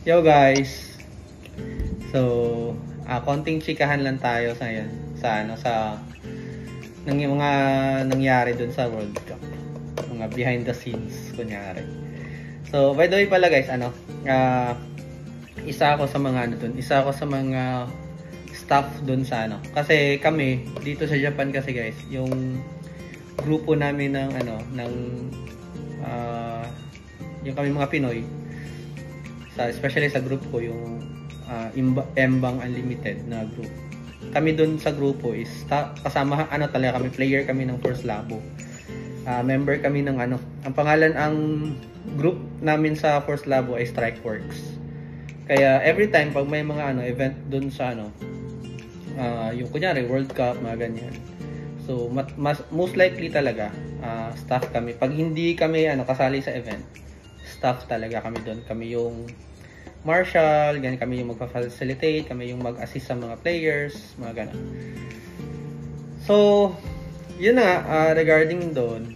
Yo guys. So, konting chikahan lang tayo sa yan sa mga nangyari dun sa World Cup. Mga behind the scenes kunyari. So, by the way pala guys, isa ako sa mga staff dun sa Kasi kami dito sa Japan kasi guys, yung grupo namin yung kami mga Pinoy, especially sa group ko, yung Embang Unlimited na group. Kami doon sa grupo is kasama talaga kami, player kami ng First Labo. Member kami ng ang pangalan ang group namin sa First Labo ay Strikeworks. Kaya every time pag may mga event doon sa yung kunyari World Cup, mga ganyan. So most likely talaga staff kami. Pag hindi kami kasali sa event, staff talaga kami doon. Kami yung marshal, ganyan, kami yung magfa-facilitate, kami yung mag-assist sa mga players, mga ganun. So, yun na regarding doon,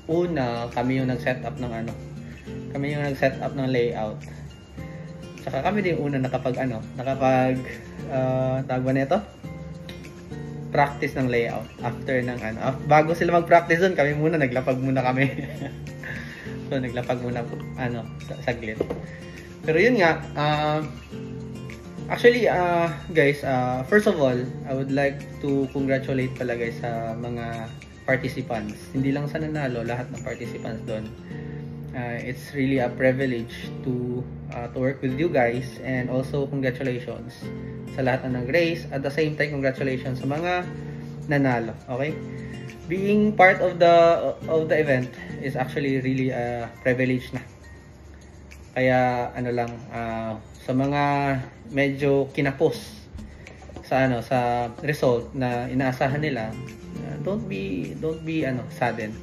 una, kami yung nag-set up ng layout. Tsaka kami din una tawag ba nito? Practice ng layout. After ng bago sila mag-practice doon, kami muna naglapag muna kami. So, naglapag muna saglit. Pero yun nga, actually, guys, first of all, I would like to congratulate pala guys sa mga participants. Hindi lang sa nanalo, lahat ng participants doon. It's really a privilege to work with you guys, and also congratulations sa lahat na nag-race. At the same time, congratulations sa mga nanalo. Okay? Being part of the event is actually really a privilege na. Kaya sa mga medyo kinapos sa result na inaasahan nila, don't be saddened.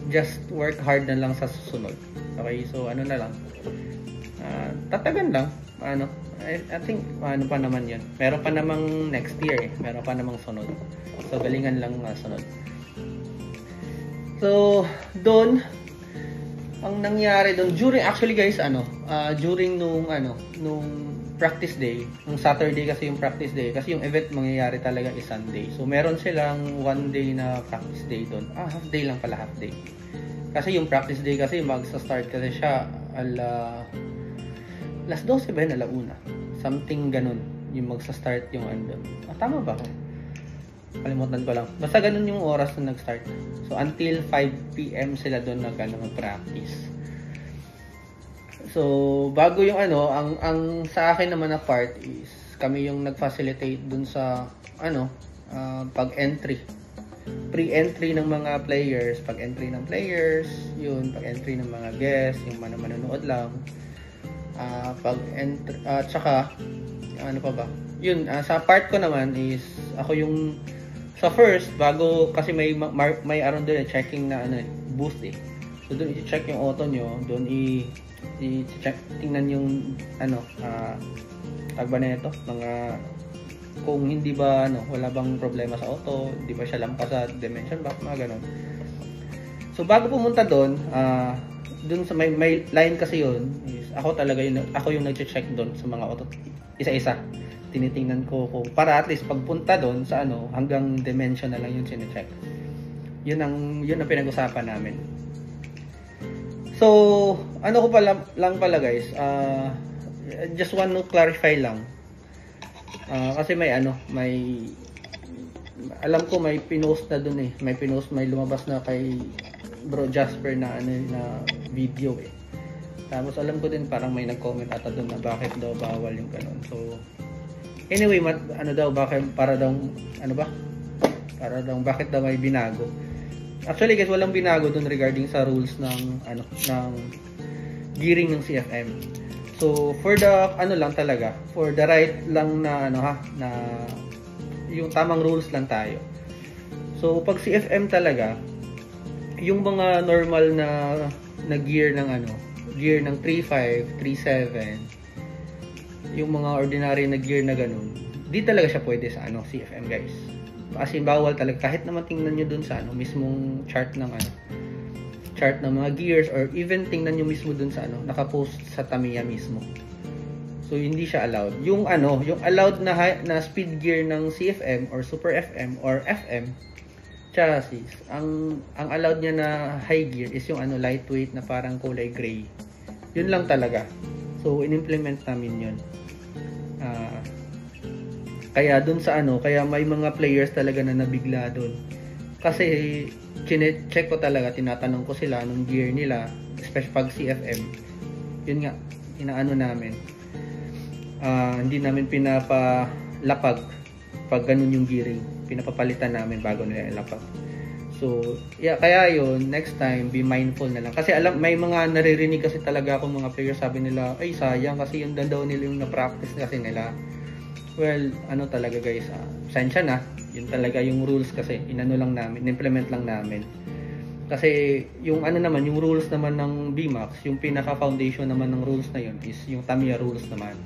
Just work hard na lang sa susunod. Okay? So tatagan lang. I think pa naman yun. Meron pa namang next year Meron pa namang sunod. So galingan lang sunod. So doon ang nangyari doon actually guys during nung practice day, nung Saturday kasi yung practice day, kasi yung event mangyayari talaga is Sunday. So meron silang one day na practice day doon. Half day lang pala, half day. Kasi yung practice day kasi magsa-start kasi siya alas 12 ba yun, alauna? Something ganun yung magsa-start yung andun. Tama ba ako? Kalimutan ko lang. Basta ganun yung oras na nag-start. So until 5 PM sila doon mag-practice. So bago yung ang sa akin naman na part is kami yung nag-facilitate doon sa pag-entry. Pre-entry ng mga players, pag-entry ng players, yun, pag-entry ng mga guests, yung manonood lang. Pag-entry, tsaka pa ba? Yun, sa part ko naman is ako yung sa first, bago kasi may aron doon checking na boost So doon i-check yung auto nyo, doon i-check, tingnan yung tag ba na ito, mga kung hindi ba wala bang problema sa auto, hindi ba siya lampas sa dimension box, mga ganun. So bago pumunta doon, doon sa may line kasi yun, is ako yung nag-check doon sa mga auto isa-isa. Tinitingnan ko kung para at least pagpunta doon sa hanggang dimension na lang yung sine-check. Yun ang pinag-usapan namin. So, ko lang pala guys, just want to clarify lang. Kasi may alam ko may pinost na doon may lumabas na kay Bro Jasper na video Tapos alam ko din parang may nag-comment ata doon na bakit daw bawal yung ganun. So anyway, para daw bakit daw may binago. Actually guys, walang binago doon regarding sa rules ng gearing ng CFM. So for the lang talaga, for the right lang na na yung tamang rules lang tayo. So pag CFM talaga, yung mga normal na gear ng gear ng 3.5, 3.7, yung mga ordinary na gear na ganun, di talaga siya pwede sa CFM guys. As in, bawal talaga. Kahit naman tingnan nyo dun sa mismong chart chart ng mga gears, or even tingnan nyo mismo dun sa nakapost sa Tamiya mismo. So hindi siya allowed. Yung yung allowed na speed gear ng CFM or Super FM or FM chassis, ang allowed niya na high gear is yung lightweight na parang kulay gray. Yun lang talaga. So in-implement namin yun. Kaya dun sa kaya may mga players talaga na nabigla dun. Kasi check ko talaga, tinatanong ko sila nung gear nila, especially pag CFM. Yun nga, inaano namin. Hindi namin pinapalapag pag ganun yung gearing. Pinapapalitan namin bago nila ilapag. So, yeah, kaya yun, next time, be mindful na lang. Kasi may mga naririnig kasi talaga ako mga players, sabi nila, ay sayang kasi yun daw nila yung na-practice kasi nila. Well, talaga guys, sensya na. Yun talaga yung rules kasi, implement lang namin. Kasi yung naman, yung rules naman ng BMAX, yung pinaka-foundation naman ng rules na yun is yung Tamiya rules naman.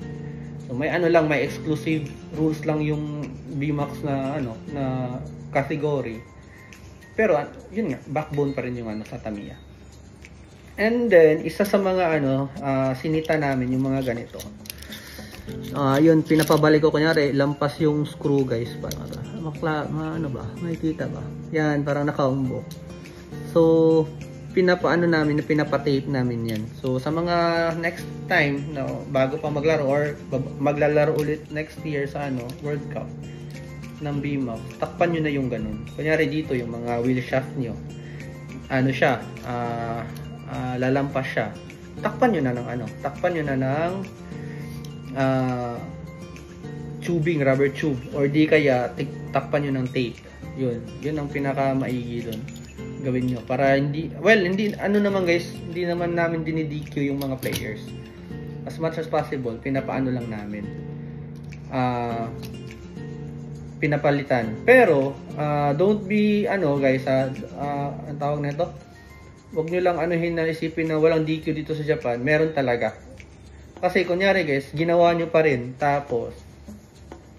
So may may exclusive rules lang yung BMAX na na category. Pero yun nga, backbone pa rin yung sa Tamiya. And then isa sa mga sinita namin yung mga ganito. Yun, pinapabalik ko kunyari, lampas yung screw guys, parang makikita ba? Yan, parang nakaumbok. So pinapa-tape namin yan. So sa mga next time bago pa maglaro or maglalaro ulit next year sa World Cup ng BMAX, takpan nyo na yung ganun. Kunyari dito yung mga wheel shaft nyo, siya, lalampas siya, takpan nyo na ng tubing, rubber tube, or di kaya takpan nyo ng tape. Yun ang pinaka maigi doon gawin nyo para hindi naman guys, hindi naman namin dinidq yung mga players. As much as possible, pinapaano lang namin, pinapalitan. Pero don't be guys, ang tawag nito, wag nyo lang isipin na walang DQ dito sa Japan. Meron talaga. Kasi kunyari guys, ginawa nyo pa rin, tapos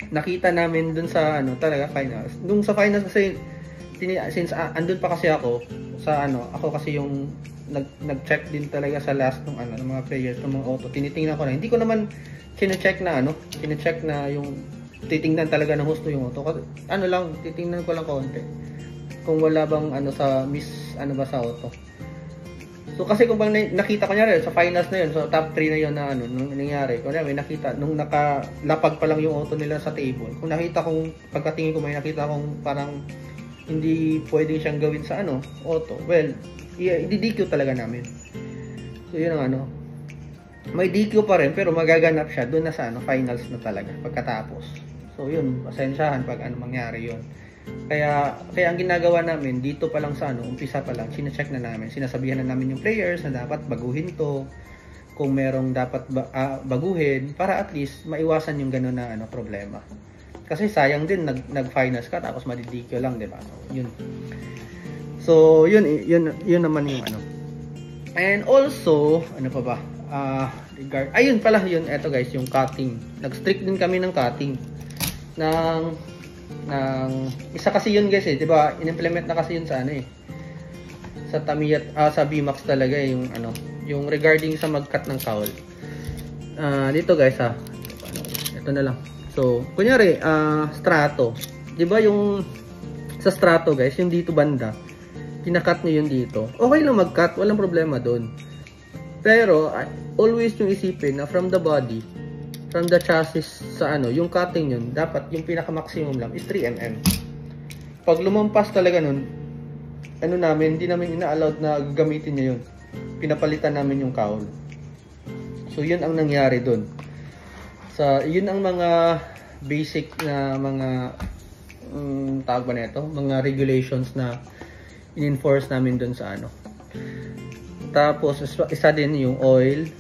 nakita namin dun sa talaga finals. Nung sa finals kasi since andun pa kasi ako sa ako kasi yung nag-check din talaga sa last ng ng mga players ng mga auto. Tinitingnan ko na. Hindi ko naman kine-check na yung titingnan talaga ng husto yung auto. Kasi lang, titingnan ko lang konti. Kung wala bang sa miss ba sa auto. So kasi kung bang nakita ko niya sa finals na yun, so top 3 na yun na nung nangyari. Kung may nakita nung nakalapag pa lang yung auto nila sa table. Kung nakita kong pagkatingin ko may nakita kong parang hindi pwedeng siyang gawin sa auto. Well, i-DQ talaga namin. So yun ang may DQ pa rin pero magaganap siya doon na sa finals na talaga pagkatapos. So yun, pasensyahan pag mangyari yun. Kaya ang ginagawa namin dito pa lang sa umpisa pa lang, sine-check na namin, sinasabihan na namin yung players na dapat baguhin to, kung merong dapat baguhin para at least maiwasan yung gano'n na problema. Kasi sayang din nag-finals ka tapos madidikyo lang, 'di ba? So yun naman yung And also, pa ba? Ayun pala yun, eto guys, yung cutting. Nag-strict din kami ng cutting. Isa kasi yun guys 'di ba? In-implement na kasi yun sa sa Tamiya, sa BMAX talaga yung yung regarding sa mag-cut ng cowl. Dito guys ito na lang. So, kunyari, strato. 'Di ba yung sa strato, guys, yung dito banda, kinakat niyo yung dito. Okay lang mag-cut, walang problema doon. Pero always yung isipin na from the body, from the chassis sa yung cutting yun, dapat yung pinaka-maximum lang is 3 mm. Pag lumampas talaga nun, hindi namin ina-allowed na gamitin niya yun. Pinapalitan namin yung cowl. So, yun ang nangyari doon. Yun ang mga basic na mga tawag ba nito, mga regulations na in-enforce namin doon sa Tapos isa din yung oil.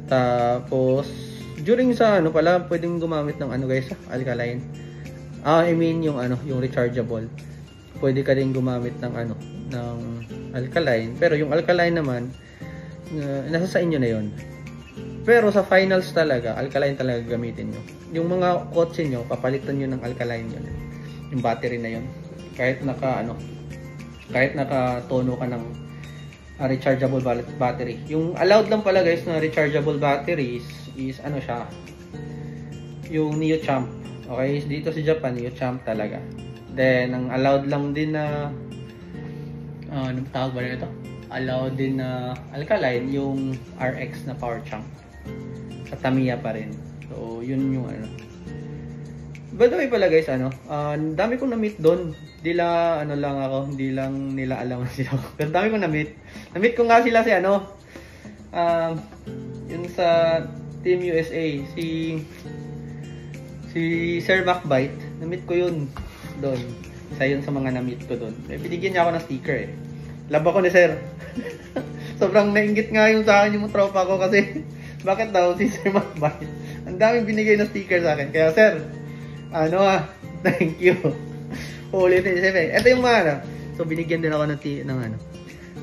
Tapos during sa pala pwedeng gumamit ng guys, alkaline. I mean yung yung rechargeable. Pwede ka din gumamit ng ng alkaline, pero yung alkaline naman nasa sa inyo na yon. Pero sa finals talaga, alkaline talaga gamitin nyo. Yung mga kotse nyo, papalitan nyo ng alkaline yun. Yung battery na yun. Kahit naka tono ka ng rechargeable battery. Yung allowed lang pala guys na rechargeable batteries is ano siya, yung Neo Champ. Okay, dito sa Japan Neo Champ talaga. Then ang allowed lang din na ano tawag ba nito? Allowed din na alkaline yung RX na power chunk. Sa Tamiya pa rin. So yun yung ano. By the way pala guys, dami kong na-meet doon. Hindi lang hindi lang nila alam sila. Pero dami kong na-meet. Na-meet ko nga sila si yun sa Team USA, si Sir Macbite. Na-meet ko yun doon. Isa yun sa mga na-meet ko doon. Binigyan niya ako ng sticker eh. Love ako ni Sir. Sobrang nainggit nga yung sa akin yung tropa ko kasi bakit daw si Sir Macbite? Ang daming binigay na sticker sa akin. Kaya Sir, thank you. Ulitin siya. Ito yung mga so binigyan din ako ng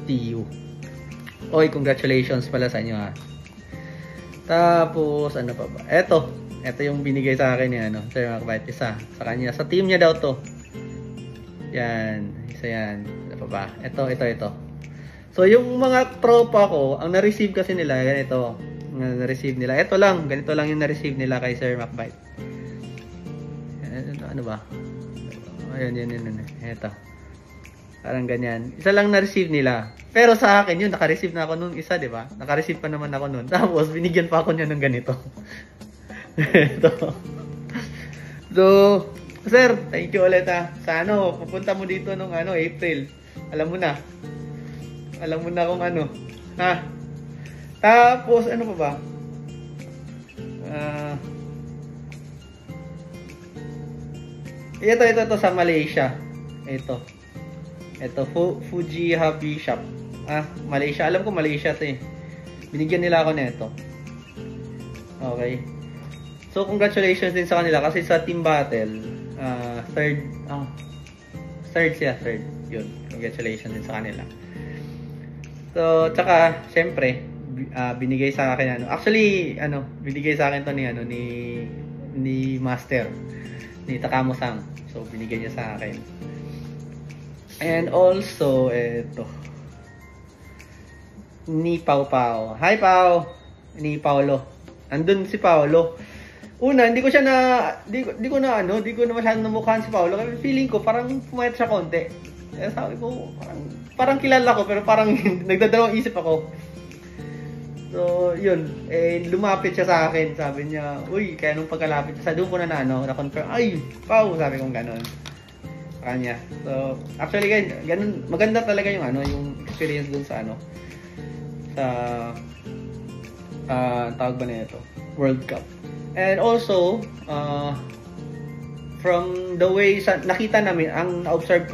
TU. Oy, congratulations pala sa inyo ha. Tapos ano pa ba? Ito yung binigay sa akin ni Sir Macbite, isa sa kanya. Sa team niya daw to. Yan, isa yan. Ano pa ba? Ito. So yung mga tropa ko, ang na-receive kasi nila ganito. Na-receive nila. Ito lang, ganito lang yung na-receive nila kay Sir Macbite. Ano ba? Ayun. Ito. Parang ganyan. Isa lang na-receive nila. Pero sa akin yun, naka-receive na ako nung isa, di ba? Naka-receive pa naman ako nun. Tapos, binigyan pa ako niya ng ganito. Ito. So, Sir, thank you ulit ha. Sa pupunta mo dito nung April. Alam mo na. Alam mo na kung ano. Ha? Tapos, ano pa ba? Ito sa Malaysia. Ito Fuji Hobby Shop. Malaysia. Alam ko Malaysia 'to eh. Binigyan nila ako nito. Okay. So congratulations din sa kanila kasi sa team battle, third. Yun. Congratulations din sa kanila. So tsaka syempre binigay sa akin Actually, binigay sa akin 'to ni Master ni Takamo-san. So binigay niya sa akin. And also ito ni Pau. Hi Pau. Ni Paolo. Andun si Paolo. Una, hindi ko na masyadong namukhaan si Paolo. Kasi feeling ko parang pumayat siya konti. Kaya sabi ko parang kilala ko pero parang nagdadalawang isip ako. So, yun. Lumapit siya sa akin. Sabi niya, uy, kaya nung pagkalapit siya, doon ko na-confirm. Ay, Pau, sabi kong gano'n. Sa kanya. So, actually, ganun, maganda talaga yung yung experience doon sa tawag ba na ito? World Cup. And also, from the way nakita namin, ang na-observe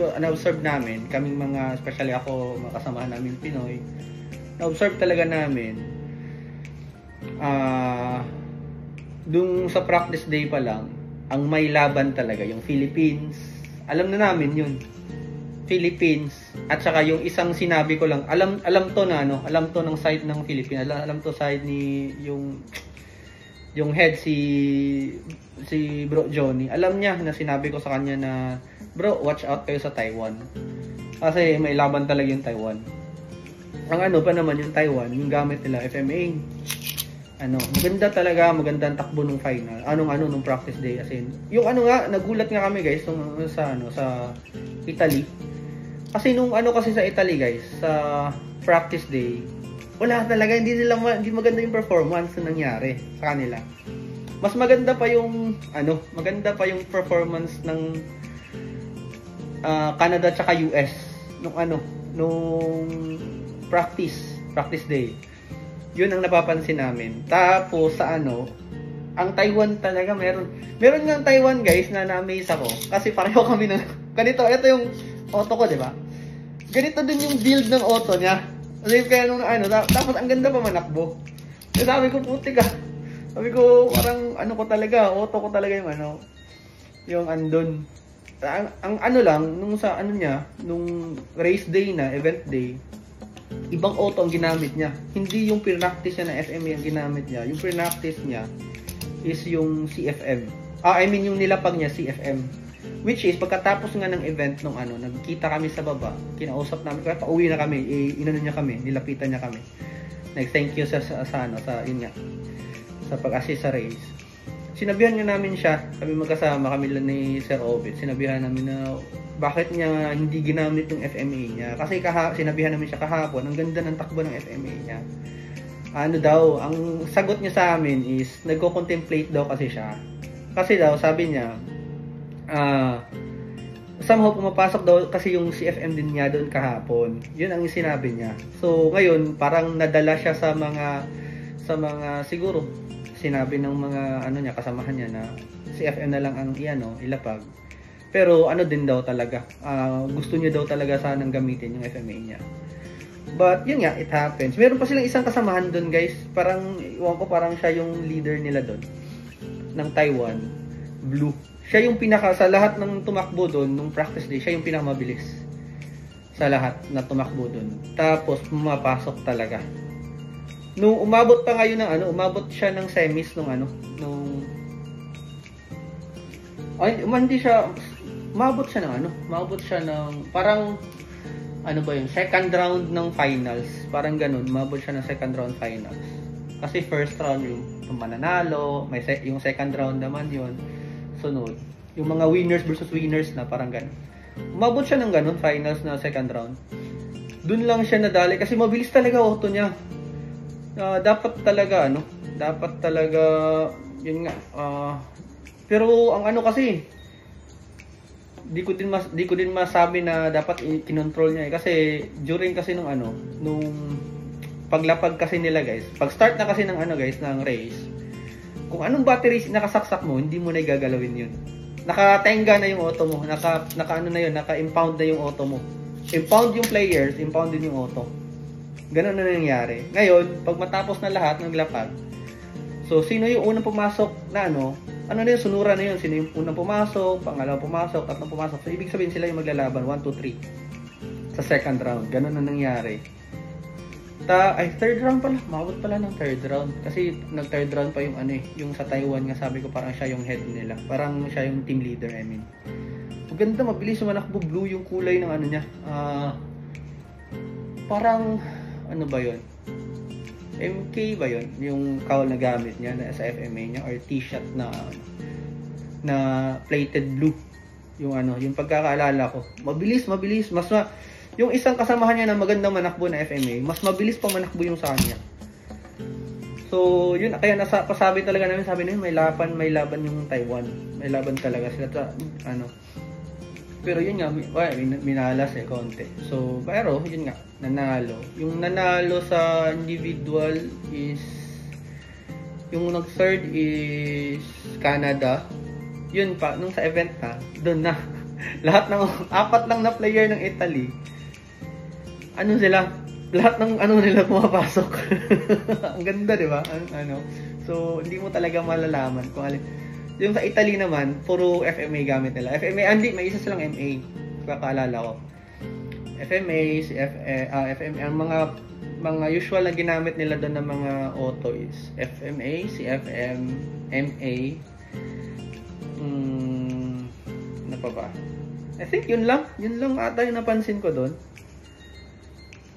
namin, kaming mga, especially ako, mga kasamahan namin Pinoy, na-observe talaga namin, dun sa practice day pa lang, ang may laban talaga, yung Philippines. Alam na namin yun. Philippines. At saka yung isang sinabi ko lang, alam to ng side ng Philippines. Alam to side ni yung head si Bro Johnny. Alam niya na sinabi ko sa kanya na, bro, watch out kayo sa Taiwan. Kasi may laban talaga yung Taiwan. Ang pa naman yung Taiwan, yung gamit nila FMA. Magandang takbo nung final. Nung practice day, as in. Yung nagulat nga kami guys sa Italy. Kasi kasi sa Italy guys, sa practice day, wala talaga, hindi maganda yung performance na nangyari sa kanila. Mas maganda pa yung performance ng Canada tsaka US nung practice day. Yun ang napapansin namin. Tapos sa ang Taiwan talaga meron ng Taiwan guys na na-amaze ako kasi pareho kami ng ganito. Ito yung auto ko, 'di ba? Ganito din yung build ng auto niya. Kasi kaya nung tapos ang ganda pa manakbo. Kaya sabi ko, puti ka. Sabi ko, parang auto ko talaga yung andun. Ang lang nung sa nung race day na, event day, ibang auto ang ginamit niya. Hindi yung pre-practice niya na FMA ang ginamit niya. Yung pre-practice niya is yung CFM. Yung nilapag niya, CFM. Which is, pagkatapos nga ng event nung ano, nagkita kami sa baba, kinausap namin, kaya pauwi na kami, inano niya kami, nilapitan niya kami. Nag-thank you sa yun nga, sa pag-assist sa race. Sinabihan nga namin siya, kami magkasama, kami lang ni Sir Obit, sinabihan namin na bakit niya hindi ginamit yung FMA niya. Kasi sinabihan namin siya kahapon, ang ganda ng takbo ng FMA niya. Ano daw, ang sagot niya sa amin is, nagko-contemplate daw kasi siya. Kasi daw, sabi niya, somehow pumapasok daw kasi yung CFM din niya doon kahapon. Yun ang sinabi niya. So, ngayon, parang nadala siya sa mga siguro, sinabi ng mga niya, kasamahan niya na CFM na lang ang ilapag. Pero ano din daw talaga, gusto niya daw talaga sanang gamitin yung FMA niya. But yun nga, it happens. Meron pa silang isang kasamahan doon, guys. Parang, iwan ko, parang siya yung leader nila doon ng Taiwan, Blue. Siya yung sa lahat ng tumakbo doon nung practice day, siya yung pinakamabilis sa lahat na tumakbo doon. Tapos pumapasok talaga. Nung umabot pa ngayon ng umabot siya ng semis umabot siya ng parang second round ng finals. Parang ganun, umabot siya ng second round finals. Kasi first round yung mananalo, yung second round naman yun. Sunod, yung mga winners versus winners na parang ganun. Umabot siya ng ganun, finals na second round. Doon lang siya nadali kasi mabilis talaga auto niya. Dapat talaga yun nga. Pero ang kasi, di ko din masabi na dapat kinontrol niya kasi during kasi nung paglapag kasi nila, guys. Pag start na kasi ng ng race, kung anong battery nakasaksak mo, hindi mo na gagalawin yun. Nakatenga na yung auto mo, naka-impound na yung auto mo. Impound yung players, impound din yung auto. Ganun na nangyari. Ngayon, pag matapos na lahat ng lapag, so sino yung unang pumasok na na yun, sunura na yun, sino yung unang pumasok, pangalawang pumasok, tatlong pumasok. So ibig sabihin sila yung maglalaban, 1, 2, 3 sa second round. Ganun na nangyari. Third round pala. Maabot pala ng third round. Kasi nag-third round pa yung yung sa Taiwan nga, sabi ko parang siya yung head nila. Parang siya yung team leader, I mean. Maganda, mabilis sumanakbo, blue yung kulay ng niya. Parang, ba yun? MK ba yun? Yung cowl na gamit niya sa FMA niya or t-shirt na plated blue. Yung yung pagkakaalala ko. Mabilis. Yung isang kasamahan niya na magandang manakbo na FMA, mas mabilis pa manakbo yung sa kanya. So, yun, kaya pasabi talaga namin, sabi namin, may laban yung Taiwan. May laban talaga sila sa, Pero yun nga, minalas konti. So, pero, yun nga, nanalo. Yung nanalo sa individual is, yung nag-third is Canada. Yun pa, nung sa event doon na, lahat ng, 4 lang na player ng Italy, lahat ng nila pumapasok. Ang ganda, di ba? So, hindi mo talaga malalaman kung alin. Yung sa Italy naman, puro FMA gamit nila. FMA, may isa silang MA. Kakaalala ko. FMA, FMA, ang mga usual na ginamit nila doon ng mga auto is FMA, CFM, MA. Ano pa ba? I think yun lang ata yung napansin ko doon.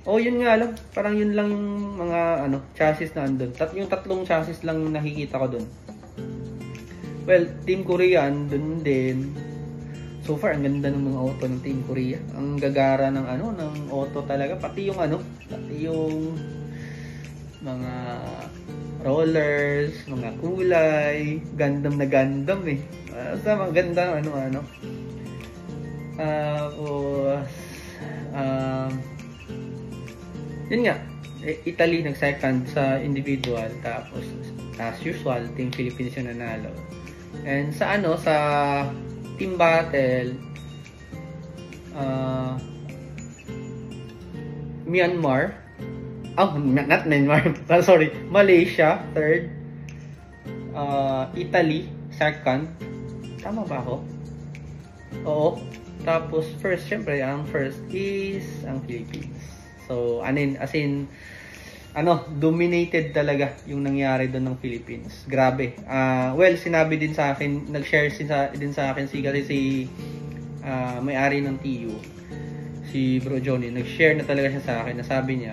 Yun nga lang. Parang yun lang yung mga chassis na andun. Yung tatlong chassis lang nakikita ko dun. Well, Team Korean, dun din. So far, ang ganda ng mga auto ng Team Korea. Ang gagara ng ng auto talaga. Pati yung mga rollers, mga kulay, Gundam na Gundam eh. Basta maganda yun nga, Italy nag-second sa individual, tapos as usual, Team Philippines yung nanalo. And sa sa team battle, Myanmar, not Myanmar, sorry, Malaysia, third, Italy, second, tama ba ako? Oo. Tapos first, syempre, ang first is ang Philippines. So, as in, dominated talaga yung nangyari doon ng Philippines. Grabe. Well, sinabi din sa akin, nag-share din sa akin si may-ari ng TU, si Bro Johnny, nag-share na talaga siya sa akin. Nasabi niya,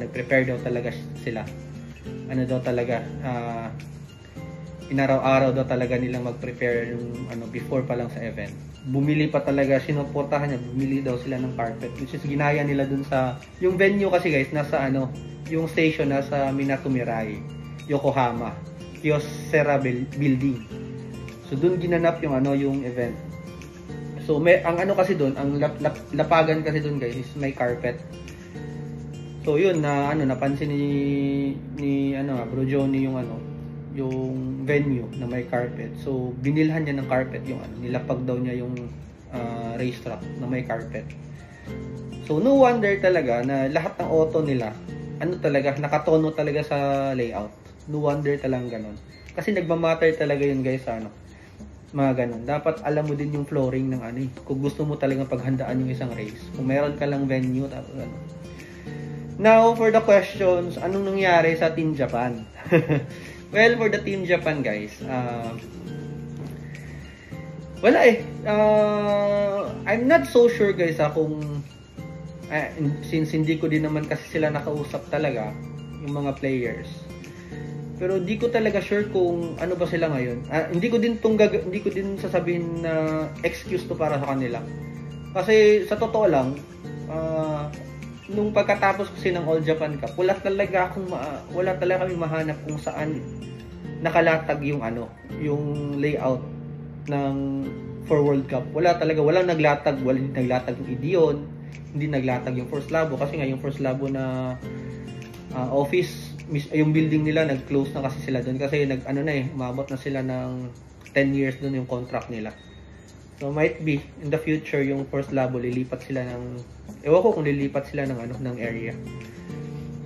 nag-prepare daw talaga sila. Inaraw-araw daw talaga nilang mag-prepare yung before pa lang sa event. Bumili pa talaga, sinuportahan niya, bumili daw sila ng carpet, which is ginaya nila dun sa, yung venue kasi guys, nasa yung station nasa Minatomirai, Yokohama, Kyocera building. So dun ginanap yung event. So ang kasi dun, ang lapagan kasi dun guys is may carpet. So yun napansin ni Bro Johnny yung venue na may carpet. So binilhan niya ng carpet yung nilapag daw niya yung racetrack na may carpet. So no wonder talaga na lahat ng auto nila nakatono talaga sa layout. No wonder talagang ganun. Kasi nagmamatter talaga yun guys sa mga ganun. Dapat alam mo din yung flooring ng kung gusto mo talagang paghandaan yung isang race. Kung meron ka lang venue tapos Now for the questions, anong nangyari sa Team Japan? Well, for the Team Japan guys, wala I'm not so sure guys kung since hindi ko din naman kasi sila nakausap talaga yung mga players. Pero di ko talaga sure kung ano ba sila ngayon. Hindi ko din sasabihin na excuse to para sa kanila. Kasi sa totoo lang, nung pagkatapos kasi ng All Japan Cup, wala talaga kami mahanap kung saan nakalatag yung yung layout ng for World Cup. Walang naglatag yung Ideon, hindi naglatag yung First Labo kasi nga yung First Labo na office, yung building nila nag-close na kasi sila doon kasi umabot na sila ng 10 years doon yung contract nila. So might be in the future yung First Labo lilipat sila ewan ko kung lilipat sila ng area.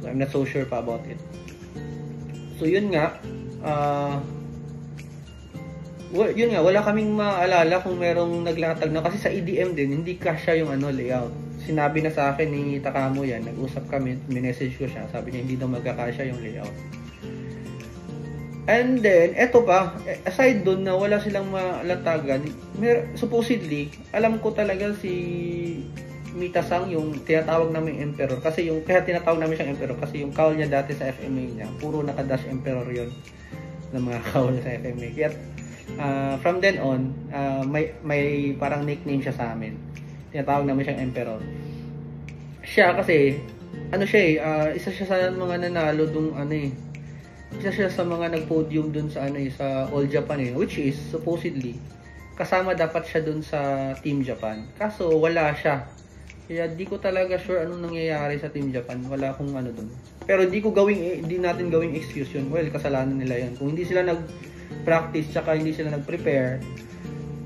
So I'm not so sure pa about it. So yun nga, wala kaming maalala kung merong naglatag na kasi sa EDM din hindi kasya yung layout. Sinabi na sa akin ni Takamo yan, nag-usap kami, minessage ko siya, sabi niya hindi daw magkakasya yung layout. And then, eto pa, aside dun na wala silang malatagan, supposedly, alam ko talaga si Mita-san yung tinatawag namin Emperor. Kasi kaya tinatawag namin siyang Emperor, kasi yung cowl niya dati sa FMA niya, puro naka-dash Emperor yon ng mga cowl sa FMA. Kaya, from then on, may parang nickname siya sa amin. Tinatawag namin siyang Emperor. Siya kasi, isa siya sa mga nanalo isa siya sa mga nag-podium dun sa sa All Japan which is supposedly kasama dapat siya dun sa Team Japan. Kaso wala siya. Kaya di ko talaga sure anong nangyayari sa Team Japan. Wala akong dun. Pero di natin gawing excuse yun. Well, kasalanan nila yun. Kung hindi sila nag-practice tsaka hindi sila nag-prepare,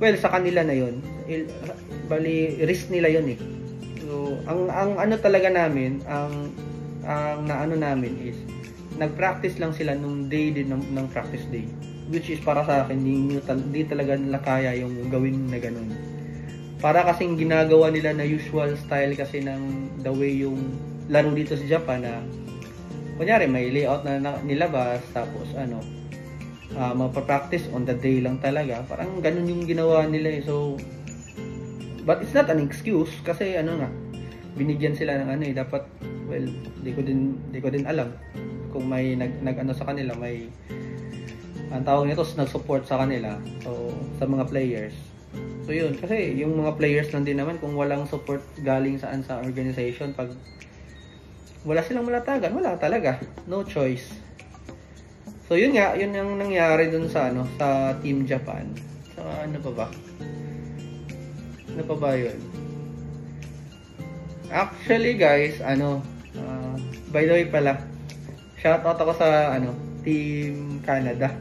well, sa kanila na yun. Bali, risk nila yun So, ang talaga namin, ang namin is nag-practice lang sila nung day din ng practice day, which is para sa akin hindi talaga nila kaya yung gawin na ganun. Para kasing ginagawa nila na usual style kasi ng the way yung laro dito sa Japan na kunyari may layout na nilabas tapos magpa-practice on the day lang talaga. Parang ganun yung ginawa nila So but it's not an excuse kasi binigyan sila ng dapat, well, di ko din alam kung may sa kanila, may ang tawag nito nag-support sa kanila, so sa mga players. So yun, kasi yung mga players lang din naman kung walang support galing sa organization, pag wala silang malatagan, wala talaga, no choice. So yun nga, yun yung nangyari dun sa sa Team Japan. So ano pa ba yun? Actually guys, by the way pala, shoutout ako sa Team Canada.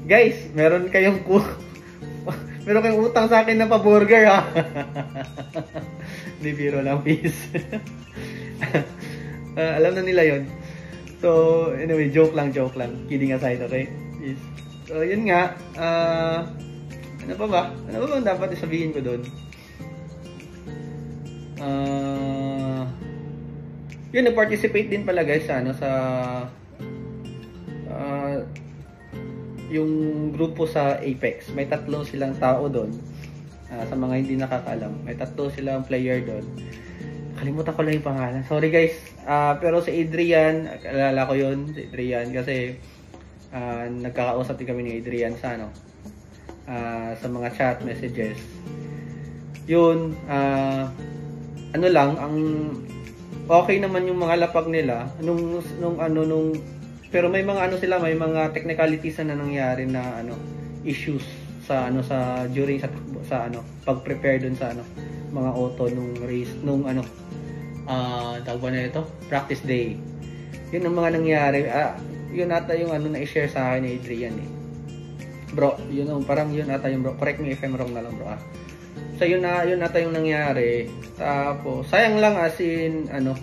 Guys, meron kayong utang sa akin na pa-burger ha. Hindi, biro lang, peace. Alam na nila yon. So, anyway, joke lang. Kidding aside, okay? Yes. So, yun nga. Ano pa ba ang dapat isabihin ko doon? Yun, nag-participate din pala guys sa ano, sa yung grupo sa Apex. May 3 silang tao doon. Sa mga hindi nakakaalam, may 3 silang player doon. Kalimutan ko lang yung pangalan. Sorry guys. Pero si Adrian, alala ko yun, si Adrian kasi nagkakausap din kami ni Adrian sa ano, sa mga chat messages. Yun, ano lang, ang okay naman yung mga lapag nila nung pero may mga ano sila, may mga technicalities na nangyari na ano, issues sa ano, sa during sa ano, pag-prepare dun sa ano, mga auto nung race nung ano, tawag na ito, practice day. Yun ang mga nangyari. Yun ata yung ano na i-share sa akin ni Adrian eh. Bro, yun parang yun ata yung bro. Correct me if I'm wrong na lang, bro. So yun ata yung nangyari. Tapos sayang lang as in ano,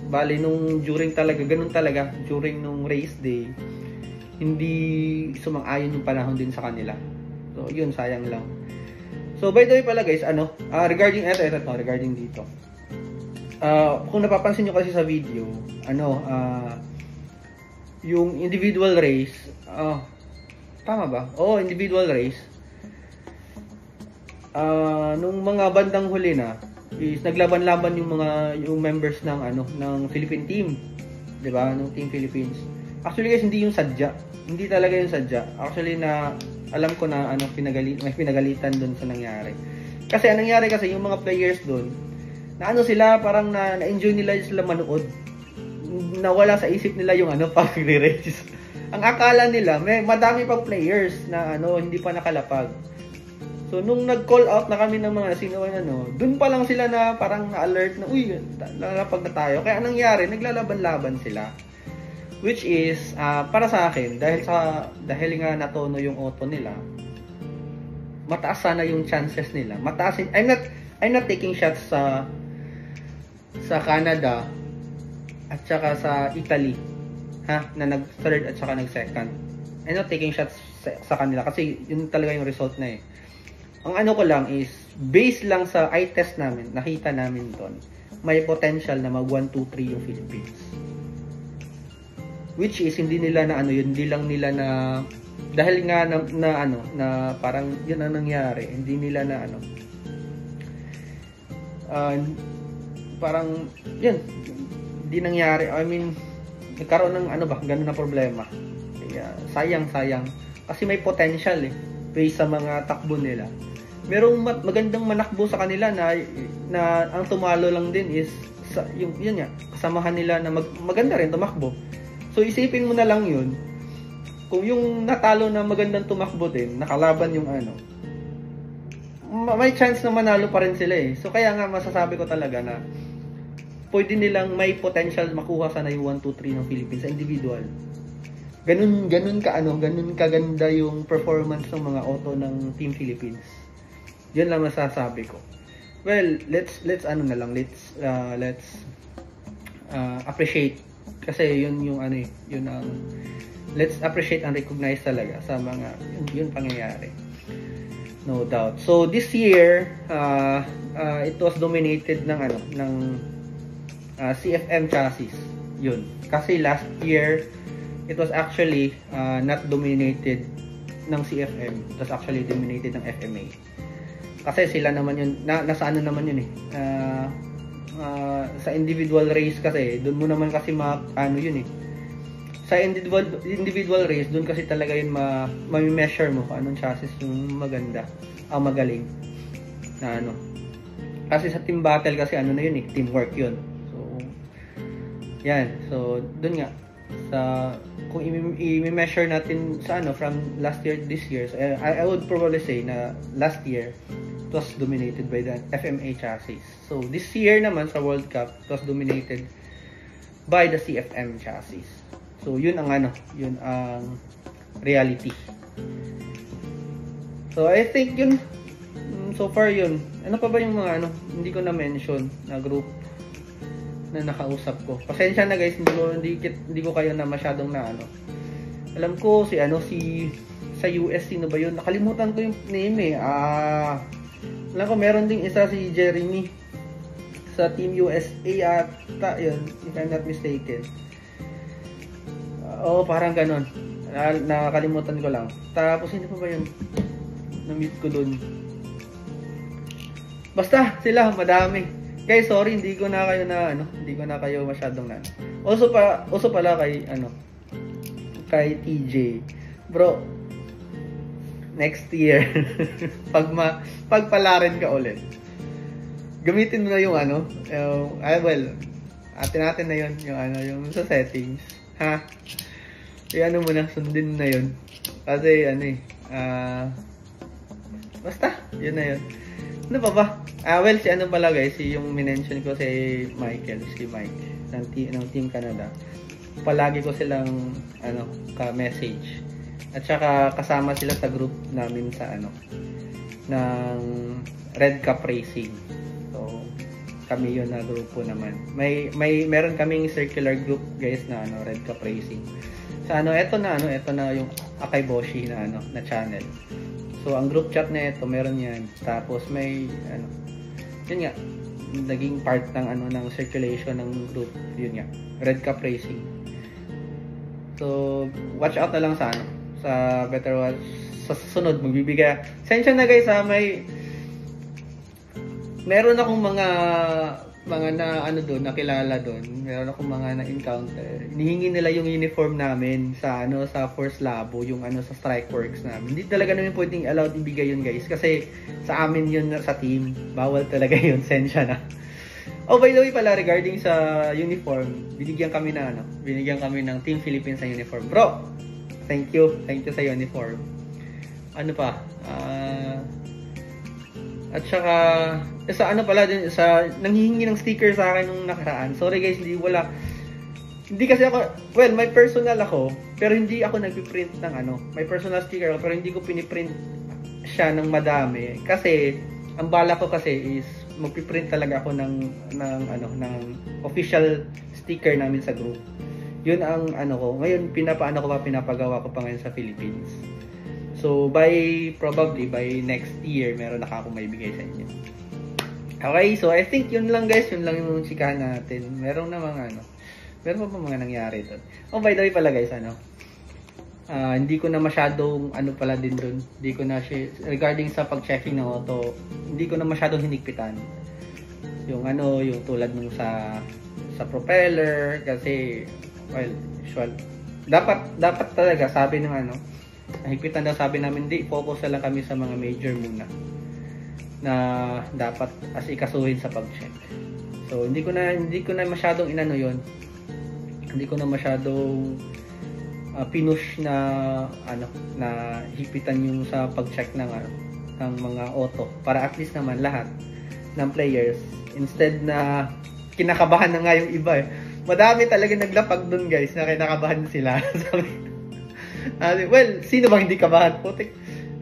bali nung during talaga, ganun talaga, during nung race day, hindi sumang-ayon yung panahon din sa kanila. So yun, sayang lang. So by the way pala guys, ano, regarding regarding dito. Kung napapansin nyo kasi sa video, ano, yung individual race, tama ba? Individual race. Nung mga bandang huli na, is naglaban-laban yung members ng ano, ng Philippine team, 'di ba? Ng Team Philippines. Actually guys, hindi yung sadya. Hindi talaga yung sadya. Actually na alam ko na ano, may pinagalitan doon sa nangyari. Kasi ang nangyari kasi yung mga players doon, na ano sila, parang na-enjoy nila sila manood. Nawala sa isip nila yung ano, pag-race. Ang akala nila, may madami pang players na ano, hindi pa nakalapag. So nung nag-call out na kami ng mga sino ano, dun pa lang sila na parang na-alert na, uy, lalapag na tayo. Kaya anong nangyari, naglalaban-laban sila. Which is, para sa akin, dahil nga natono yung auto nila, mataas sana yung chances nila. Mataas, I'm not taking shots sa Canada at saka sa Italy, na nag-third at saka nag-second. I'm not taking shots sa kanila kasi yun talaga yung result na eh. Ang ano ko lang is, based lang sa eye test namin, nakita namin doon, may potential na mag 1, 2, 3 yung Philippines. Which is, hindi nila na ano yun, hindi lang nila na, dahil nga na parang yun ang nangyari, hindi nila na ano, parang, yun, hindi nangyari, I mean, nagkaroon ng ano ba, ganun na problema. Kaya, sayang, kasi may potential eh, based sa mga takbo nila. Merong magandang manakbo sa kanila na ang tumalo lang din is yun nga, kasamahan nila na maganda rin tumakbo. So isipin mo na lang yun, kung yung natalo na magandang tumakbo din, nakalaban yung ano, may chance na manalo pa rin sila eh. So kaya nga masasabi ko talaga na pwede nilang may potential makuha sana yung 1, 2, 3 ng Philippines sa individual. Ganun kaganda yung performance ng mga auto ng Team Philippines. Yun lang masasabi ko. Well, let's appreciate kasi yun yung ano eh, yun ang let's appreciate and recognize talaga sa mga yun pangyayari. No doubt. So this year, it was dominated ng CFM chassis. Yun. Kasi last year it was actually not dominated ng CFM. It was actually dominated ng FMA. Kasi sila naman yun, nasa ano naman yun eh. Sa individual race kasi, doon mo naman kasi ano yun eh. Sa individual race, doon kasi talaga yun ma-measure mo kung anong chassis yung maganda, ang magaling. Na ano. Kasi sa team battle kasi ano na yun eh, teamwork yun. So, yan. So, doon nga. Kung i-measure natin sa ano from last year this year, so I would probably say na last year it was dominated by the FMA chassis. So this year naman sa World Cup it was dominated by the CFM chassis. So yun ang reality. So I think yun so far yun. Ano pa ba yung mga hindi ko na mention na group na nakausap ko. Pasensya na guys, hindi ko kayo na masyadong na Alam ko si sa US sino ba yun? Nakalimutan ko yung name eh. Alam ko meron ding isa si Jeremy sa Team USA ata yun, if I'm not mistaken. Parang ganon. Nakakalimutan ko lang. Tapos hindi pa ba yun? Na-meet ko dun. Basta sila, madami. Guys, sorry, hindi ko na kayo masyadong na. Also pala kay TJ. Bro, next year, pagpalarin ka ulit. Gamitin mo na yung atin natin na yun, yung sa settings. Ha? Mo na, sundin na yun. Kasi, basta, yun na yun. Ano pa ba? Si pala guys, yung minention ko si Mike, ng Team Canada. Palagi ko silang, ka-message. At saka, kasama sila sa group namin sa, ng Red Cup Racing. So, kami yun na grupo naman. Meron kaming circular group guys na, Red Cup Racing. Sa ito na yung Akaiboshi na na channel. So ang group chat na ito meron yan. Tapos may yun nga naging part ng ng circulation ng group. Yun nga, Red Cup Racing. So watch out na lang sa sa Better Watch sa susunod magbibigay. Sensya na guys meron akong mga nakilala doon. Meron akong mga na-encounter. Hinihingi nila yung uniform namin sa sa Force Labo, yung sa Strikeworks namin. Hindi talaga namin pwedeng allowed ibigay yun, guys, kasi sa amin yun sa team. Bawal talaga yun, sensya na. By the way pala, regarding sa uniform, binigyan kami ng Team Philippines sa uniform. Bro, thank you sa uniform. Ano pa? At saka sa nanghihingi ng sticker sa akin nung nakaraan. Sorry guys, hindi kasi ako, may personal ako, pero hindi ako nagpi-print ng may personal sticker ako, pero hindi ko piniprint siya ng madami kasi ang bala ko kasi is magpi-print talaga ako ng official sticker namin sa group. Yun ang ko. Ngayon pinapagawa ko pa ngayon sa Philippines. So, probably by next year, meron na akong maibigay sa inyo. Okay, so I think yun lang guys. Yun lang yung chikahan natin. Meron pa ba mga nangyari doon? By the way pala guys, hindi ko na masyadong, pala din doon. Hindi ko na, regarding sa pag-checking ng auto, hindi ko na masyadong hinigpitan. Yung yung tulad nung sa propeller, kasi, usual. Dapat talaga, sabi ng higpitan daw, sabi namin, focus na lang kami sa mga major muna na dapat asikasuhin sa pag-check. So hindi ko na masyadong yun. Hindi ko na masyadong pinush na na higpitan yung sa pag-check ng mga auto para at least naman lahat ng players, instead na kinakabahan na nga yung iba Madami talaga naglapag doon guys na kinakabahan sila. Sino bang hindi kabahan? Putik.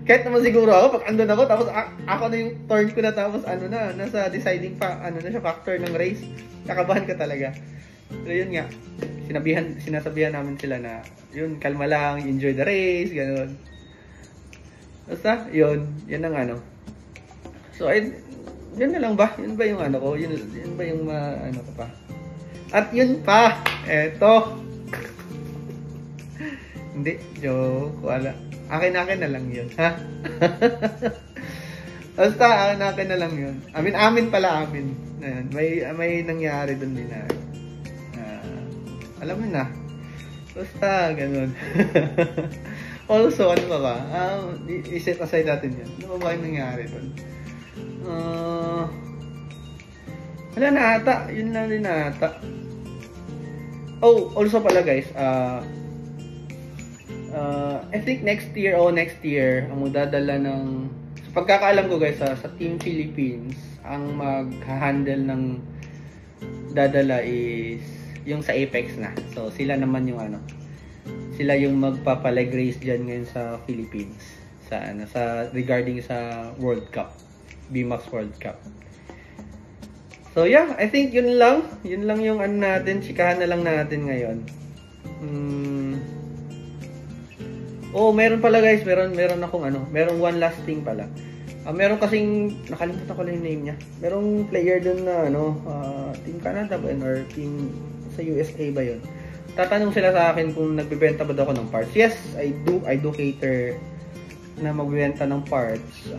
Kahit naman siguro ako, pag andun ako, tapos ako na yung turn ko na, tapos nasa deciding factor ng race, nakabahan ka talaga. So yun nga, sinasabihan namin sila na, yun, kalma lang, enjoy the race, gano'n. Basta, yun ang So, yun na lang ba? Yun ba yung ko? Yun ba yung ko pa? At yun pa, eto. Hindi, joke, wala. Akin na lang yun, ha? Basta, akin na lang yun. Amin. Ayan, may nangyari dun din na. Alam mo na. Basta, ganun. Also, ano ba? I-set aside natin yan. Ano ba yung nangyari dun? Wala na ata. Yun lang din na ata. Also pala guys, I think next year, ang magdadala ng, sa pagkakaalam ko guys, sa Team Philippines, ang mag-handle ng dadala is yung sa Apex na. So sila naman yung sila yung magpapalag race diyan ngayon sa Philippines sa regarding sa World Cup, BMAX World Cup. So yeah, I think yun lang yung natin, chikahan na lang natin ngayon. Meron pala guys, meron akong meron one last thing pala. Meron kasing, nakalimutan ko lang yung name niya. Merong player dun na, Team Canada ba yun? Or Team sa USA ba yun? Tatanong sila sa akin kung nagbibenta ba daw ako ng parts. Yes, I do cater na magbibenta ng parts.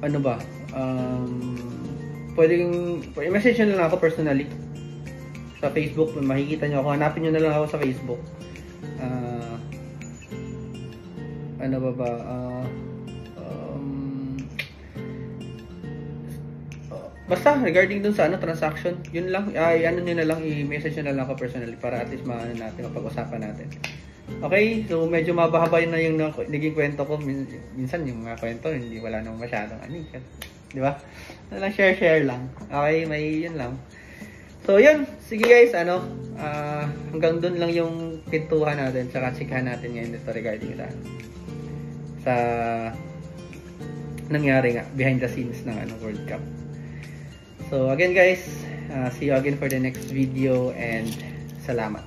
Ano ba? Pwedeng, i-message nyo lang ako personally. Sa Facebook, makikita nyo ako. Hanapin nyo na lang ako sa Facebook. Ano ba? Basta regarding dun sa transaction, yun lang, nyo na lang, i-message nyo na lang ako personally para at least maano natin, mapag-usapan natin. Okay, so medyo mabahaba yun na yung naging kwento ko. Minsan yung mga kwento, wala nang masyadong di ba? Lang share lang. Okay, may yun lang. So yun, sige guys, hanggang dun lang yung pintuhan natin, saka chikahan natin ngayon dito regarding sa nangyari nga behind the scenes ng World Cup. So again guys, see you again for the next video and salamat.